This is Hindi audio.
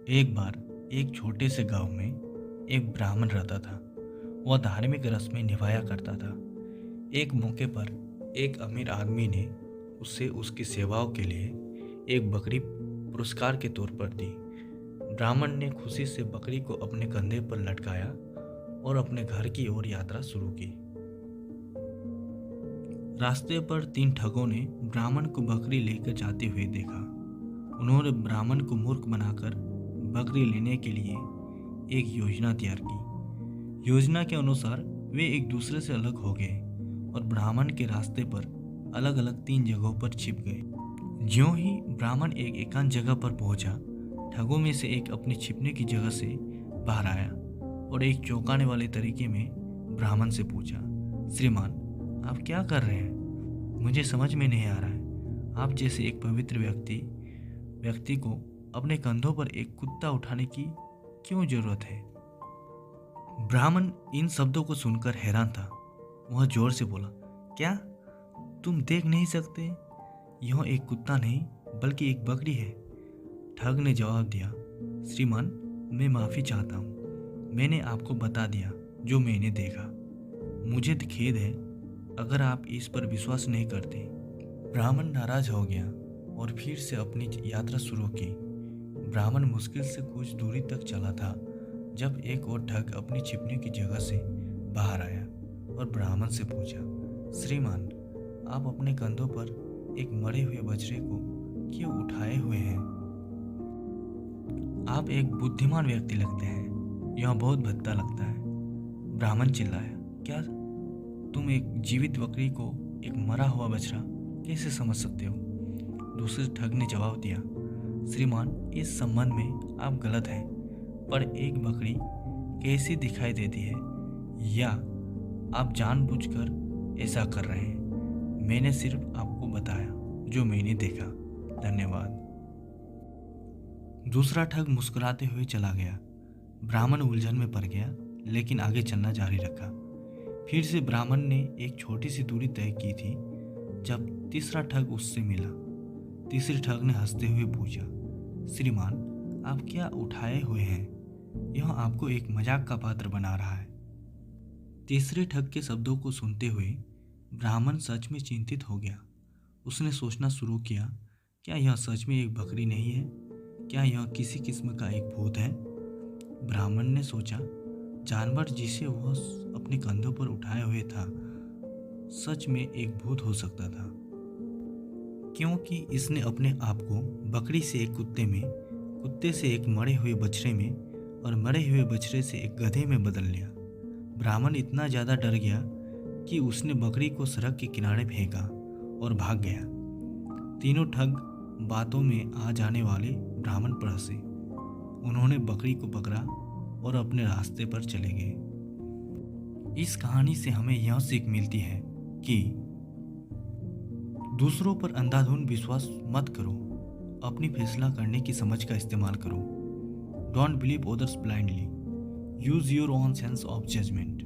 एक बार एक छोटे से गांव में एक ब्राह्मण रहता था। वह धार्मिक रस्में निभाया करता था। एक मौके पर एक अमीर आदमी ने उसे उसकी सेवाओं के लिए एक बकरी पुरस्कार के तौर पर दी। ब्राह्मण ने खुशी से बकरी को अपने कंधे पर लटकाया और अपने घर की ओर यात्रा शुरू की। रास्ते पर तीन ठगों ने ब्राह्मण को बकरी लेकर जाते हुए देखा। उन्होंने ब्राह्मण को मूर्ख बनाकर बकरी लेने के लिए एक योजना तैयार की। योजना के अनुसार वे एक दूसरे से अलग हो गए और ब्राह्मण के रास्ते पर अलग अलग तीन जगहों पर छिप गए। ज्यों ही ब्राह्मण एक एकांत जगह पर पहुंचा, ठगों में से एक अपने छिपने की जगह से बाहर आया और एक चौंकाने वाले तरीके में ब्राह्मण से पूछा, श्रीमान, आप क्या कर रहे हैं? मुझे समझ में नहीं आ रहा है। आप जैसे एक पवित्र व्यक्ति को अपने कंधों पर एक कुत्ता उठाने की क्यों जरूरत है? ब्राह्मण इन शब्दों को सुनकर हैरान था। वह जोर से बोला, क्या तुम देख नहीं सकते? यह एक कुत्ता नहीं बल्कि एक बकरी है। ठग ने जवाब दिया, श्रीमान, मैं माफ़ी चाहता हूँ। मैंने आपको बता दिया जो मैंने देखा। मुझे खेद है अगर आप इस पर विश्वास नहीं करते। ब्राह्मण नाराज हो गया और फिर से अपनी यात्रा शुरू की। ब्राह्मण मुश्किल से कुछ दूरी तक चला था जब एक और ठग अपनी छिपने की जगह से बाहर आया और ब्राह्मण से पूछा, श्रीमान, आप अपने कंधों पर एक मरे हुए बछड़े को क्यों उठाए हुए हैं? आप एक बुद्धिमान व्यक्ति लगते हैं। यह बहुत भद्दा लगता है। ब्राह्मण चिल्लाया, क्या तुम एक जीवित बकरी को एक मरा हुआ बछड़ा कैसे समझ सकते हो? दूसरे ठग ने जवाब दिया, श्रीमान, इस संबंध में आप गलत हैं, पर एक बकरी कैसी दिखाई देती है या आप जानबूझकर ऐसा कर रहे हैं? मैंने सिर्फ आपको बताया जो मैंने देखा। धन्यवाद। दूसरा ठग मुस्कुराते हुए चला गया। ब्राह्मण उलझन में पड़ गया लेकिन आगे चलना जारी रखा। फिर से ब्राह्मण ने एक छोटी सी दूरी तय की थी जब तीसरा ठग उससे मिला। तीसरे ठग ने हंसते हुए पूछा, श्रीमान, आप क्या उठाए हुए हैं? यह आपको एक मजाक का पात्र बना रहा है। तीसरे ठग के शब्दों को सुनते हुए ब्राह्मण सच में चिंतित हो गया। उसने सोचना शुरू किया, क्या यह सच में एक बकरी नहीं है? क्या यह किसी किस्म का एक भूत है? ब्राह्मण ने सोचा, जानवर जिसे वह अपने कंधों पर उठाए हुए था सच में एक भूत हो सकता था, क्योंकि इसने अपने आप को बकरी से एक कुत्ते में, कुत्ते से एक मरे हुए बछड़े में और मरे हुए बछड़े से एक गधे में बदल लिया। ब्राह्मण इतना ज़्यादा डर गया कि उसने बकरी को सड़क के किनारे फेंका और भाग गया। तीनों ठग बातों में आ जाने वाले ब्राह्मण पर हंसे। उन्होंने बकरी को पकड़ा और अपने रास्ते पर चले गए। इस कहानी से हमें यह सीख मिलती है कि दूसरों पर अंधाधुंध विश्वास मत करो। अपनी फैसला करने की समझ का इस्तेमाल करो। Don't believe others blindly. Use your own sense of judgement.